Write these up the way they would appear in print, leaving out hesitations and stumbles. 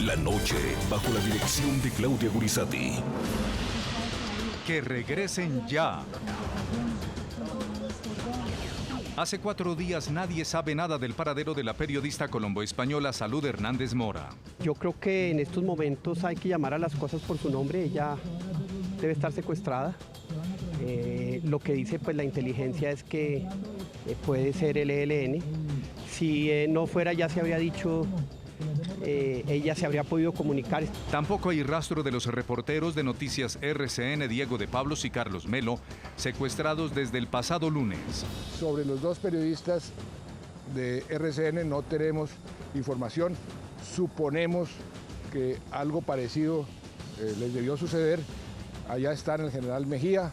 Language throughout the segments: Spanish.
La noche, bajo la dirección de Claudia Gurizati. Que regresen ya. Hace 4 días nadie sabe nada del paradero de la periodista colombo-española Salud Hernández Mora. Yo creo que en estos momentos hay que llamar a las cosas por su nombre. Ella debe estar secuestrada. Lo que dice pues la inteligencia es que puede ser el ELN. Si no fuera, ya se habría dicho, ella se habría podido comunicar. Tampoco hay rastro de los reporteros de Noticias RCN Diego de Pablos y Carlos Melo, secuestrados desde el pasado lunes. Sobre los 2 periodistas de RCN no tenemos información. Suponemos que algo parecido les debió suceder. Allá están el general Mejía,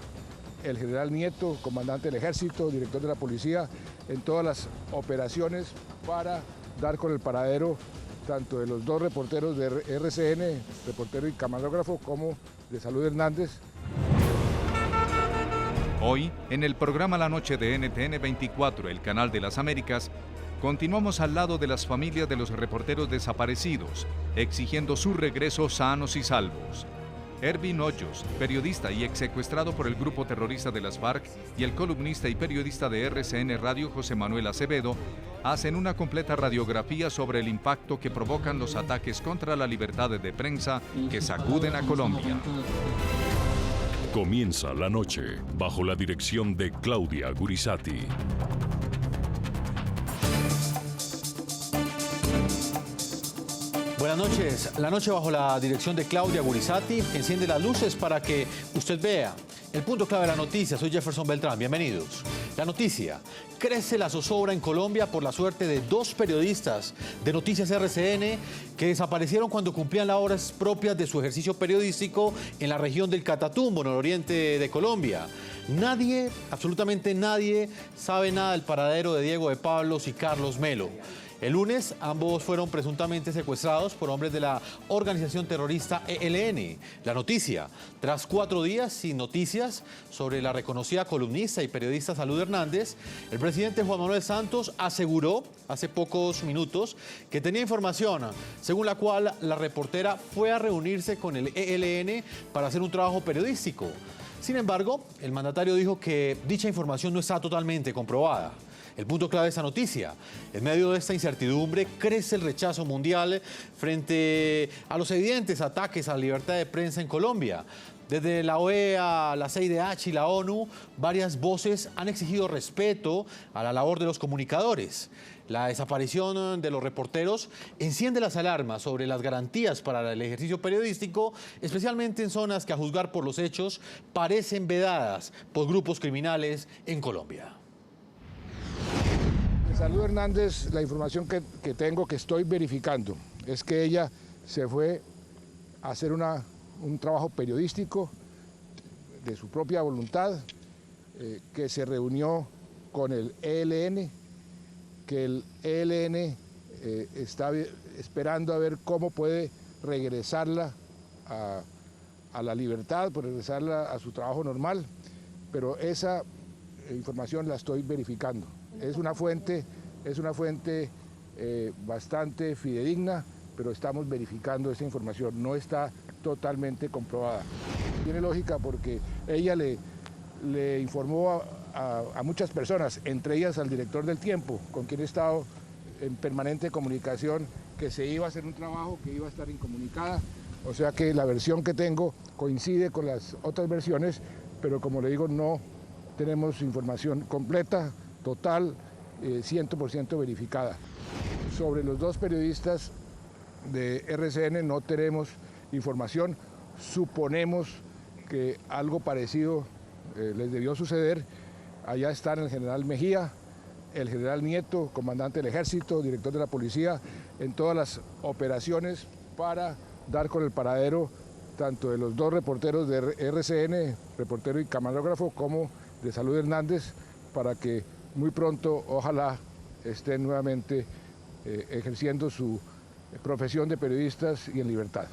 el general Nieto, comandante del Ejército, director de la Policía, en todas las operaciones para dar con el paradero tanto de los 2 reporteros de RCN, reportero y camarógrafo, como de Salud Hernández. Hoy, en el programa La Noche de NTN 24, el canal de las Américas, continuamos al lado de las familias de los reporteros desaparecidos, exigiendo su regreso sanos y salvos. Ervin Hoyos, periodista y exsecuestrado por el grupo terrorista de las FARC, y el columnista y periodista de RCN Radio José Manuel Acevedo, hacen una completa radiografía sobre el impacto que provocan los ataques contra la libertad de prensa que sacuden a Colombia. Comienza la noche, bajo la dirección de Claudia Gurizati. Buenas noches. La noche bajo la dirección de Claudia Gurizati enciende las luces para que usted vea el punto clave de la noticia. Soy Jefferson Beltrán. Bienvenidos. La noticia: crece la zozobra en Colombia por la suerte de 2 periodistas de Noticias RCN que desaparecieron cuando cumplían las horas propias de su ejercicio periodístico en la región del Catatumbo, nororiente de Colombia. Nadie, absolutamente nadie, sabe nada del paradero de Diego de Pablos y Carlos Melo. El lunes, ambos fueron presuntamente secuestrados por hombres de la organización terrorista ELN. La noticia: tras 4 días sin noticias sobre la reconocida columnista y periodista Salud Hernández, el presidente Juan Manuel Santos aseguró hace pocos minutos que tenía información según la cual la reportera fue a reunirse con el ELN para hacer un trabajo periodístico. Sin embargo, el mandatario dijo que dicha información no está totalmente comprobada. El punto clave de esta noticia: en medio de esta incertidumbre crece el rechazo mundial frente a los evidentes ataques a la libertad de prensa en Colombia. Desde la OEA, la CIDH y la ONU, varias voces han exigido respeto a la labor de los comunicadores. La desaparición de los reporteros enciende las alarmas sobre las garantías para el ejercicio periodístico, especialmente en zonas que, a juzgar por los hechos, parecen vedadas por grupos criminales en Colombia. Salud Hernández, la información que tengo, que estoy verificando, es que ella se fue a hacer un trabajo periodístico de su propia voluntad, que se reunió con el ELN, que el ELN está esperando a ver cómo puede regresarla a la libertad, por regresarla a su trabajo normal, pero esa información la estoy verificando. Es una fuente bastante fidedigna, pero estamos verificando esa información, no está totalmente comprobada. Tiene lógica porque ella le informó a muchas personas, entre ellas al director del Tiempo, con quien he estado en permanente comunicación, que se iba a hacer un trabajo, que iba a estar incomunicada. O sea que la versión que tengo coincide con las otras versiones, pero como le digo, no tenemos información completa, total, 100% verificada. Sobre los 2 periodistas de RCN no tenemos información. Suponemos que algo parecido les debió suceder. Allá están el general Mejía, el general Nieto, comandante del Ejército, director de la Policía, en todas las operaciones para dar con el paradero tanto de los 2 reporteros de RCN, reportero y camarógrafo, como de Salud Hernández, para que muy pronto, ojalá, estén nuevamente ejerciendo su profesión de periodistas y en libertad.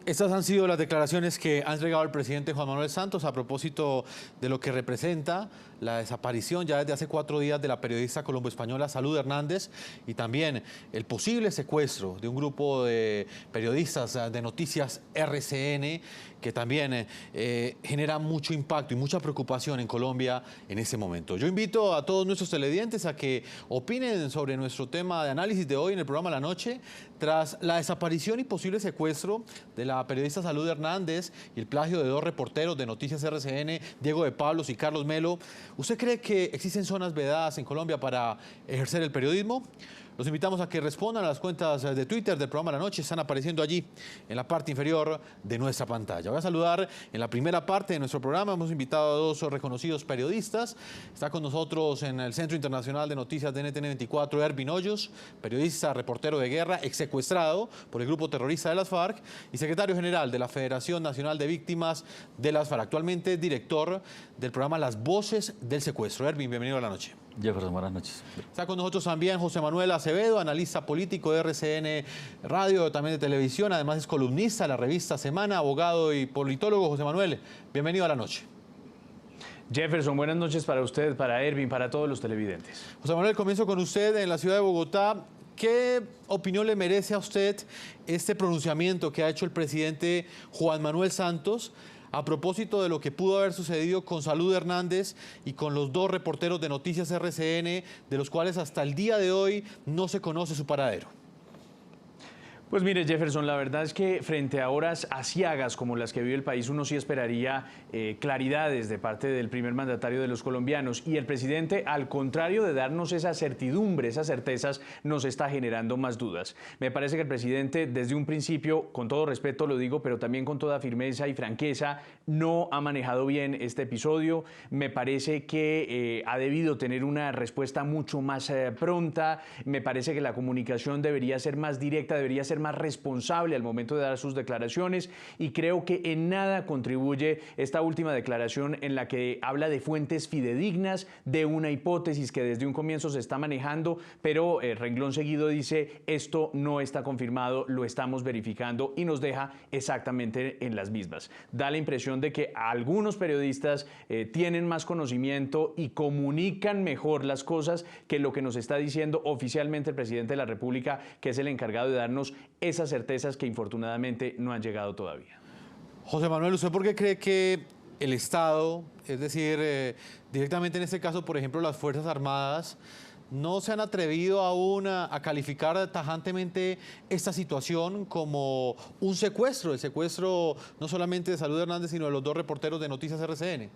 Estas han sido las declaraciones que ha entregado el presidente Juan Manuel Santos a propósito de lo que representa la desaparición ya desde hace 4 días de la periodista colombo-española Salud Hernández y también el posible secuestro de un grupo de periodistas de Noticias RCN que también genera mucho impacto y mucha preocupación en Colombia en ese momento. Yo invito a todos nuestros televidentes a que opinen sobre nuestro tema de análisis de hoy en el programa La Noche, tras la desaparición y posible secuestro de la periodista Salud Hernández y el plagio de 2 reporteros de Noticias RCN, Diego de Pablos y Carlos Melo. ¿Usted cree que existen zonas vedadas en Colombia para ejercer el periodismo? Los invitamos a que respondan a las cuentas de Twitter del programa La Noche. Están apareciendo allí en la parte inferior de nuestra pantalla. Voy a saludar en la primera parte de nuestro programa. Hemos invitado a 2 reconocidos periodistas. Está con nosotros en el Centro Internacional de Noticias de NTN 24, Ervin Hoyos, periodista, reportero de guerra, exsecuestrado por el grupo terrorista de las FARC y secretario general de la Federación Nacional de Víctimas de las FARC. Actualmente director del programa Las Voces del Secuestro. Ervin, bienvenido a La Noche. Jefferson, buenas noches. Está con nosotros también José Manuel Acevedo, analista político de RCN Radio, también de televisión, además es columnista de la revista Semana, abogado y politólogo. José Manuel, bienvenido a La Noche. Jefferson, buenas noches para usted, para Ervin, para todos los televidentes. José Manuel, comienzo con usted en la ciudad de Bogotá. ¿Qué opinión le merece a usted este pronunciamiento que ha hecho el presidente Juan Manuel Santos a propósito de lo que pudo haber sucedido con Salud Hernández y con los 2 reporteros de Noticias RCN, de los cuales hasta el día de hoy no se conoce su paradero? Pues mire, Jefferson, la verdad es que frente a horas aciagas como las que vive el país, uno sí esperaría claridades de parte del primer mandatario de los colombianos. Y el presidente, al contrario de darnos esa certidumbre, esas certezas, nos está generando más dudas. Me parece que el presidente, desde un principio, con todo respeto lo digo, pero también con toda firmeza y franqueza, no ha manejado bien este episodio. Me parece que ha debido tener una respuesta mucho más pronta. Me parece que la comunicación debería ser más directa, debería ser más responsable al momento de dar sus declaraciones, y creo que en nada contribuye esta última declaración en la que habla de fuentes fidedignas, de una hipótesis que desde un comienzo se está manejando, pero renglón seguido dice esto no está confirmado, lo estamos verificando, y nos deja exactamente en las mismas. Da la impresión de que algunos periodistas tienen más conocimiento y comunican mejor las cosas que lo que nos está diciendo oficialmente el presidente de la República, que es el encargado de darnos esas certezas que infortunadamente no han llegado todavía. José Manuel, ¿usted por qué cree que el Estado, es decir, directamente en este caso, por ejemplo, las Fuerzas Armadas, no se han atrevido aún a calificar tajantemente esta situación como un secuestro, el secuestro no solamente de Salud Hernández, sino de los 2 reporteros de Noticias RCN?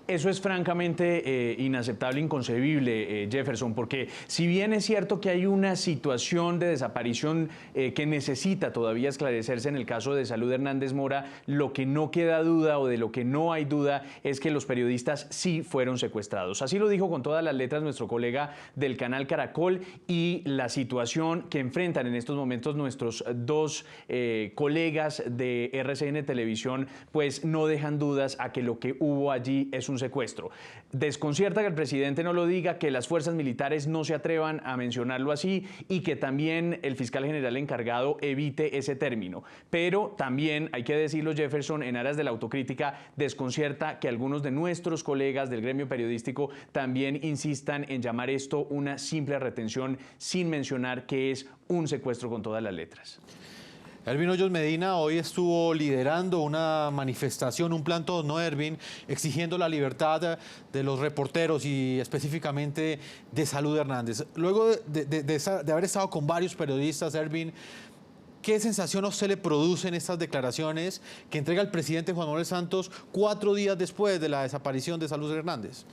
Eso es francamente inaceptable, inconcebible, Jefferson, porque si bien es cierto que hay una situación de desaparición que necesita todavía esclarecerse en el caso de Salud Hernández Mora, lo que no queda duda o de lo que no hay duda es que los periodistas sí fueron secuestrados. Así lo dijo con todas las letras nuestro colega del canal Caracol, y la situación que enfrentan en estos momentos nuestros 2 colegas de RCN Televisión, pues no dejan dudas a que lo que hubo allí es un secuestro. Desconcierta que el presidente no lo diga, que las fuerzas militares no se atrevan a mencionarlo así, y que también el fiscal general encargado evite ese término. Pero también hay que decirlo, Jefferson, en aras de la autocrítica, desconcierta que algunos de nuestros colegas del gremio periodístico también insistan en llamar esto una simple retención, sin mencionar que es un secuestro con todas las letras. Ervin Hoyos Medina hoy estuvo liderando una manifestación, un plantón, ¿no, Ervin?, exigiendo la libertad de los reporteros y específicamente de Salud Hernández. Luego de haber estado con varios periodistas, Ervin, ¿qué sensación a usted le producen estas declaraciones que entrega el presidente Juan Manuel Santos 4 días después de la desaparición de Salud Hernández?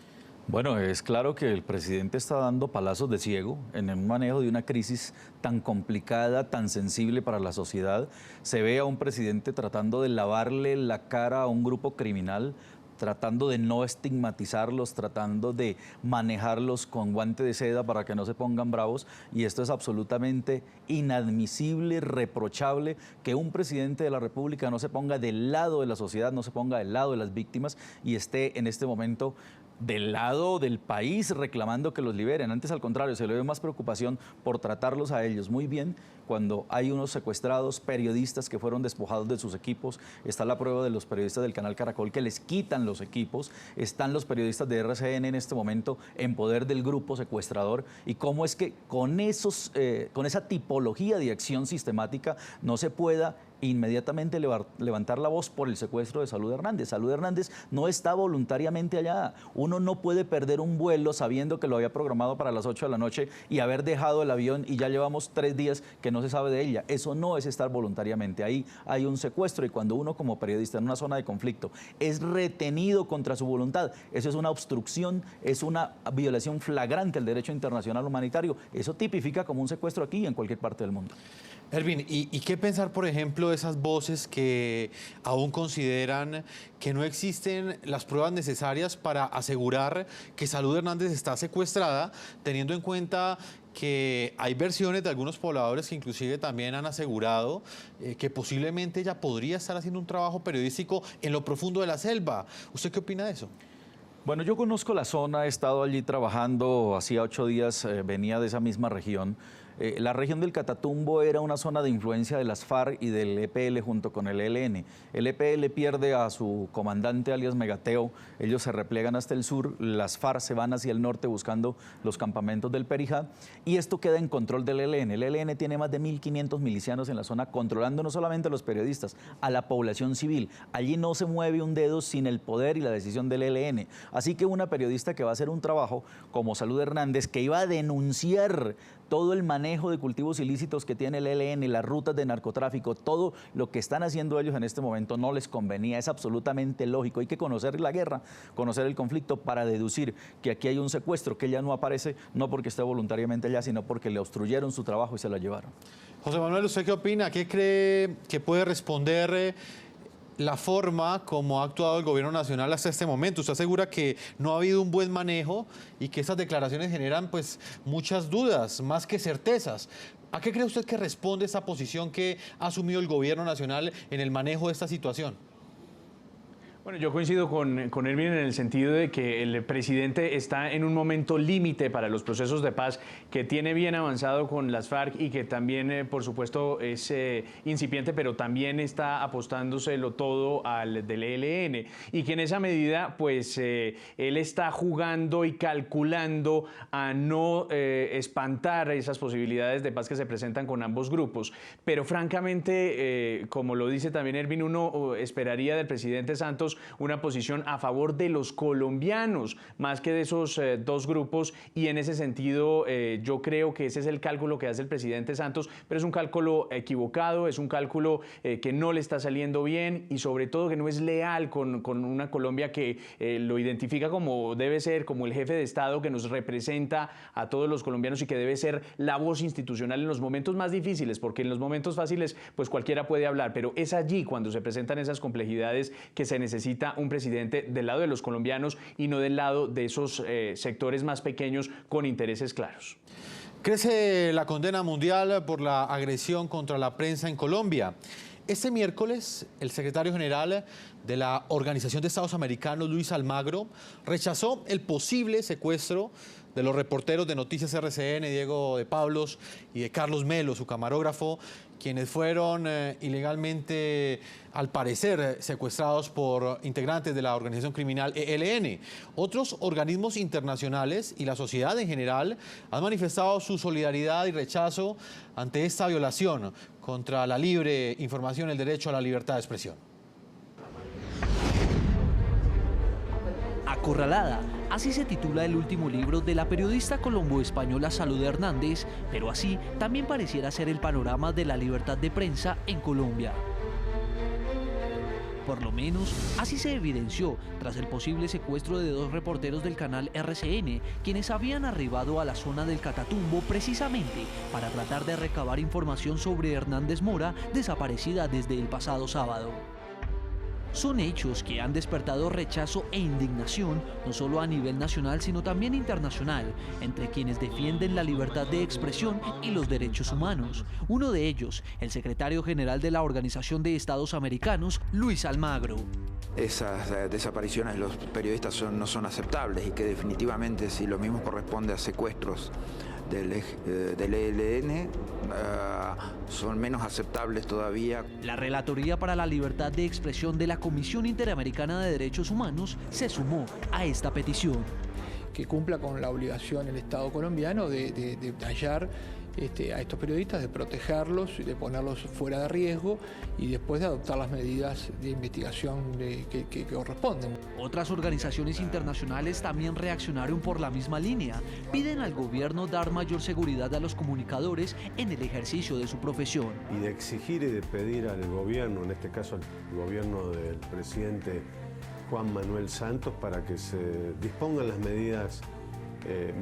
Bueno, es claro que el presidente está dando palazos de ciego en el manejo de una crisis tan complicada, tan sensible para la sociedad. Se ve a un presidente tratando de lavarle la cara a un grupo criminal, tratando de no estigmatizarlos, tratando de manejarlos con guante de seda para que no se pongan bravos, y esto es absolutamente inadmisible, reprochable, que un presidente de la República no se ponga del lado de la sociedad, no se ponga del lado de las víctimas y esté en este momento del lado del país reclamando que los liberen. Antes, al contrario, se le ve más preocupación por tratarlos a ellos muy bien cuando hay unos secuestrados, periodistas que fueron despojados de sus equipos. Está la prueba de los periodistas del canal Caracol que les quitan los equipos. Están los periodistas de RCN en este momento en poder del grupo secuestrador. Y cómo es que con esa tipología de acción sistemática no se pueda inmediatamente levantar la voz por el secuestro de Salud Hernández. Salud Hernández no está voluntariamente allá. Uno no puede perder un vuelo sabiendo que lo había programado para las 8 de la noche y haber dejado el avión y ya llevamos 3 días que no se sabe de ella. Eso no es estar voluntariamente. Ahí hay un secuestro y cuando uno como periodista en una zona de conflicto es retenido contra su voluntad, eso es una obstrucción, es una violación flagrante del derecho internacional humanitario. Eso tipifica como un secuestro aquí y en cualquier parte del mundo. Ervin, ¿y qué pensar, por ejemplo, de esas voces que aún consideran que no existen las pruebas necesarias para asegurar que Salud Hernández está secuestrada, teniendo en cuenta que hay versiones de algunos pobladores que inclusive también han asegurado que posiblemente ella podría estar haciendo un trabajo periodístico en lo profundo de la selva? ¿Usted qué opina de eso? Bueno, yo conozco la zona, he estado allí trabajando, hacía 8 días venía de esa misma región. La región del Catatumbo era una zona de influencia de las FARC y del EPL junto con el ELN. El EPL pierde a su comandante alias Megateo, ellos se repliegan hasta el sur, las FARC se van hacia el norte buscando los campamentos del Perijá y esto queda en control del ELN. El ELN tiene más de 1.500 milicianos en la zona controlando no solamente a los periodistas, a la población civil. Allí no se mueve un dedo sin el poder y la decisión del ELN. Así que una periodista que va a hacer un trabajo como Salud Hernández, que iba a denunciar todo el manejo de cultivos ilícitos que tiene el ELN, las rutas de narcotráfico, todo lo que están haciendo ellos en este momento no les convenía, es absolutamente lógico. Hay que conocer la guerra, conocer el conflicto para deducir que aquí hay un secuestro, que ella no aparece, no porque esté voluntariamente allá, sino porque le obstruyeron su trabajo y se la llevaron. José Manuel, ¿usted qué opina? ¿Qué cree que puede responder la forma como ha actuado el gobierno nacional hasta este momento? Usted asegura que no ha habido un buen manejo y que esas declaraciones generan pues muchas dudas, más que certezas. ¿A qué cree usted que responde esa posición que ha asumido el gobierno nacional en el manejo de esta situación? Bueno, yo coincido con Ervin en el sentido de que el presidente está en un momento límite para los procesos de paz, que tiene bien avanzado con las FARC y que también, por supuesto, es incipiente, pero también está apostándoselo todo al del ELN. Y que en esa medida, pues, él está jugando y calculando a no espantar esas posibilidades de paz que se presentan con ambos grupos. Pero, francamente, como lo dice también Ervin, uno esperaría del presidente Santos una posición a favor de los colombianos, más que de esos dos grupos, y en ese sentido yo creo que ese es el cálculo que hace el presidente Santos, pero es un cálculo equivocado, es un cálculo que no le está saliendo bien y sobre todo que no es leal con una Colombia que lo identifica como debe ser, como el jefe de Estado que nos representa a todos los colombianos y que debe ser la voz institucional en los momentos más difíciles, porque en los momentos fáciles pues cualquiera puede hablar, pero es allí cuando se presentan esas complejidades que se necesita un presidente del lado de los colombianos y no del lado de esos sectores más pequeños con intereses claros. Crece la condena mundial por la agresión contra la prensa en Colombia. Este miércoles, el secretario general de la Organización de Estados Americanos, Luis Almagro, rechazó el posible secuestro de los reporteros de Noticias RCN, Diego de Pablos y de Carlos Melo, su camarógrafo, quienes fueron ilegalmente, al parecer, secuestrados por integrantes de la organización criminal ELN. Otros organismos internacionales y la sociedad en general han manifestado su solidaridad y rechazo ante esta violación contra la libre información y el derecho a la libertad de expresión. Acorralada, así se titula el último libro de la periodista colombo-española Salud Hernández, pero así también pareciera ser el panorama de la libertad de prensa en Colombia. Por lo menos, así se evidenció tras el posible secuestro de 2 reporteros del canal RCN, quienes habían arribado a la zona del Catatumbo precisamente para tratar de recabar información sobre Hernández Mora, desaparecida desde el pasado sábado. Son hechos que han despertado rechazo e indignación, no solo a nivel nacional, sino también internacional, entre quienes defienden la libertad de expresión y los derechos humanos. Uno de ellos, el secretario general de la Organización de Estados Americanos, Luis Almagro. esas desapariciones de los periodistas no son aceptables y que definitivamente, si lo mismo corresponde a secuestros del ELN, son menos aceptables todavía. La Relatoría para la Libertad de Expresión de la Comisión Interamericana de Derechos Humanos se sumó a esta petición. Que cumpla con la obligación el Estado colombiano de hallar a estos periodistas, de protegerlos y de ponerlos fuera de riesgo y después de adoptar las medidas de investigación que corresponden. Otras organizaciones internacionales también reaccionaron por la misma línea. Piden al gobierno dar mayor seguridad a los comunicadores en el ejercicio de su profesión. Y de exigir y de pedir al gobierno, en este caso al gobierno del presidente Juan Manuel Santos, para que se dispongan las medidas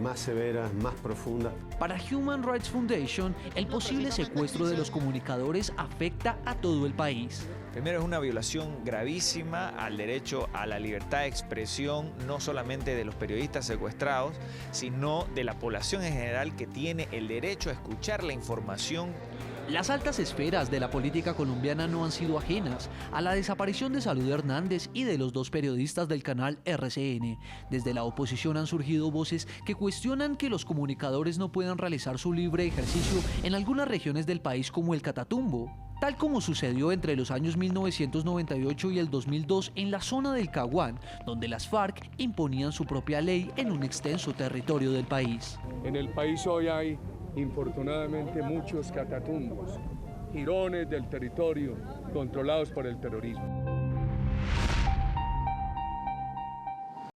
más severas, más profundas. Para Human Rights Foundation, el posible secuestro de los comunicadores afecta a todo el país. Primero, es una violación gravísima al derecho a la libertad de expresión, no solamente de los periodistas secuestrados, sino de la población en general, que tiene el derecho a escuchar la información. Las altas esferas de la política colombiana no han sido ajenas a la desaparición de Salud Hernández y de los dos periodistas del canal RCN. Desde la oposición han surgido voces que cuestionan que los comunicadores no puedan realizar su libre ejercicio en algunas regiones del país como el Catatumbo, tal como sucedió entre los años 1998 y el 2002 en la zona del Caguán, donde las FARC imponían su propia ley en un extenso territorio del país. En el país hoy hay, infortunadamente, muchos catatumbos, jirones del territorio controlados por el terrorismo.